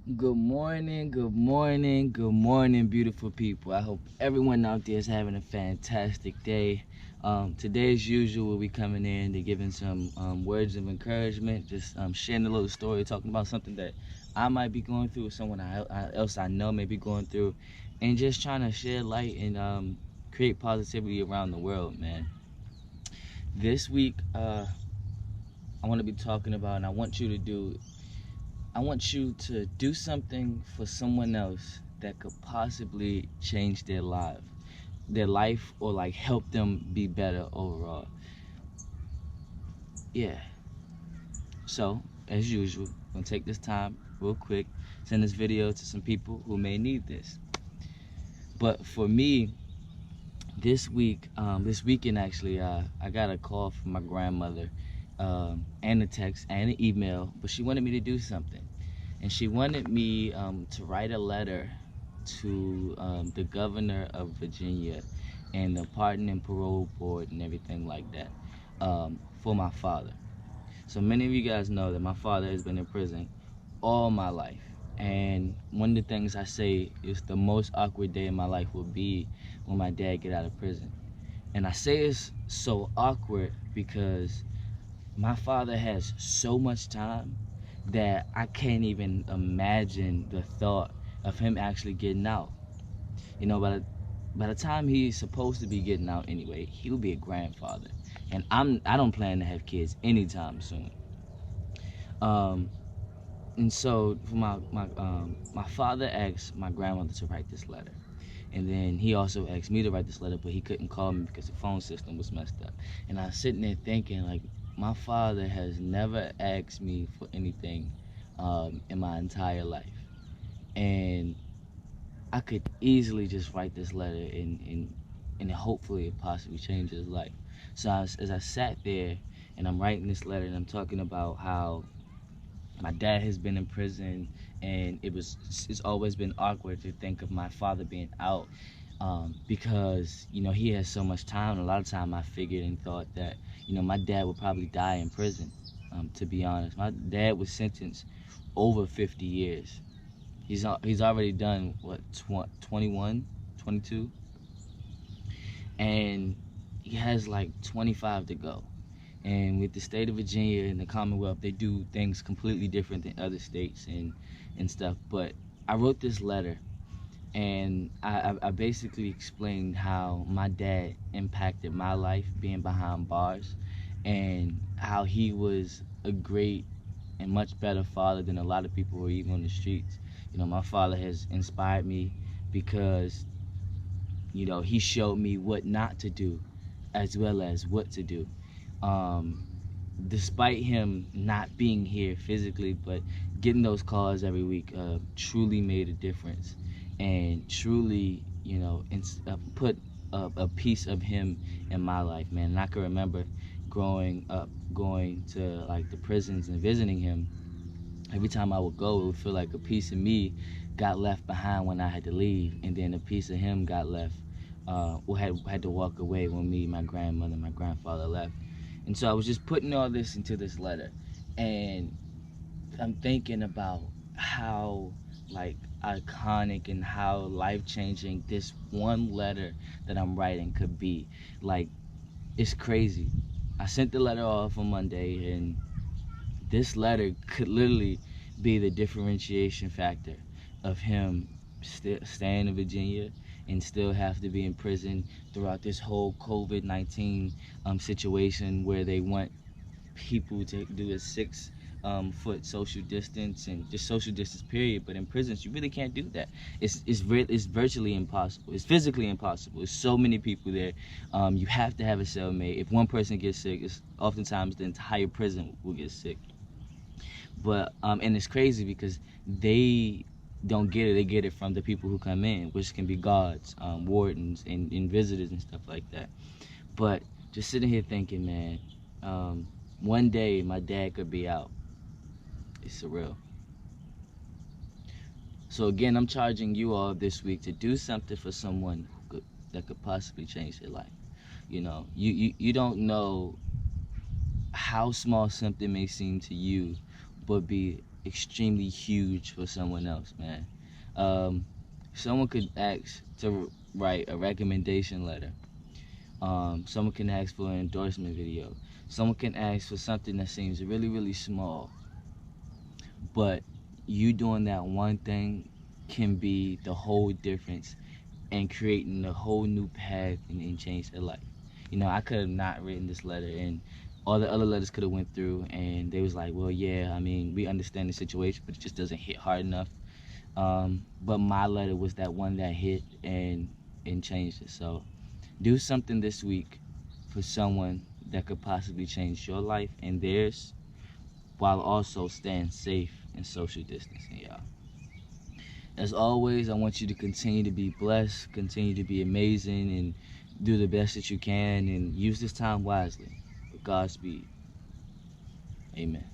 Good morning, good morning, good morning, beautiful people. I hope everyone out there is having a fantastic day. Today, as usual, we'll be coming in to giving some words of encouragement, just sharing a little story, talking about something that I might be going through, or someone else I know may be going through, and just trying to shed light and create positivity around the world, man. This week, I want to be talking about, and I want you to do something for someone else that could possibly change their life, or like help them be better overall. Yeah. So, as usual, I'm gonna take this time real quick, send this video to some people who may need this. But for me, this weekend actually, I got a call from my grandmother, and a text and an email, but she wanted me to do something. And she wanted me to write a letter to the governor of Virginia and the Pardon and Parole Board and everything like that, for my father. So many of you guys know that my father has been in prison all my life. And one of the things I say is the most awkward day in my life will be when my dad get out of prison. And I say it's so awkward because my father has so much time that I can't even imagine the thought of him actually getting out. You know, by the time he's supposed to be getting out anyway, he'll be a grandfather, and I don't plan to have kids anytime soon. Um, and so for my father asked my grandmother to write this letter, and then he also asked me to write this letter, but he couldn't call me because the phone system was messed up. And I was sitting there thinking, like, my father has never asked me for anything in my entire life, and I could easily just write this letter and hopefully it possibly change his life. So as I sat there and I'm writing this letter and I'm talking about how my dad has been in prison, and it's always been awkward to think of my father being out, because he has so much time. A lot of time I figured and thought that my dad would probably die in prison. To be honest, my dad was sentenced over 50 years. He's already done what, 21, 22, and he has like 25 to go. And with the state of Virginia and the Commonwealth, they do things completely different than other states and stuff. But I wrote this letter, and I basically explained how my dad impacted my life being behind bars, and how he was a great and much better father than a lot of people who are even on the streets. My father has inspired me because he showed me what not to do as well as what to do. Um, Despite him not being here physically, but getting those calls every week truly made a difference, and truly, put a piece of him in my life, man. And I can remember growing up, going to like the prisons and visiting him. Every time I would go, it would feel like a piece of me got left behind when I had to leave, and then a piece of him got left, or had to walk away when me, my grandmother, and my grandfather left. And so I was just putting all this into this letter, and I'm thinking about how like iconic and how life-changing this one letter that I'm writing could be. Like, it's crazy. I sent the letter off on Monday, and this letter could literally be the differentiation factor of him staying in Virginia and still have to be in prison throughout this whole COVID-19 situation, where they want people to do a 6 foot social distance and just social distance period. But in prisons, you really can't do that. It's virtually impossible. It's physically impossible. There's so many people there. You have to have a cellmate. If one person gets sick, it's oftentimes the entire prison will get sick. But and it's crazy because they don't get it. They get it from the people who come in, which can be guards, wardens, and visitors and stuff like that. But just sitting here thinking, man, one day my dad could be out. It's surreal. So again, I'm charging you all this week to do something for someone that could possibly change their life. You don't know how small something may seem to you, but be extremely huge for someone else, man. Someone could ask to write a recommendation letter. Someone can ask for an endorsement video. Someone can ask for something that seems really, really small. But you doing that one thing can be the whole difference and creating a whole new path and change their life. You know, I could have not written this letter, and all the other letters could have went through, and they was like, well, yeah, I mean, we understand the situation, but it just doesn't hit hard enough. But my letter was that one that hit and changed it. So do something this week for someone that could possibly change your life and theirs, while also staying safe and social distancing, y'all. As always, I want you to continue to be blessed, continue to be amazing, and do the best that you can, and use this time wisely. With Godspeed. Amen.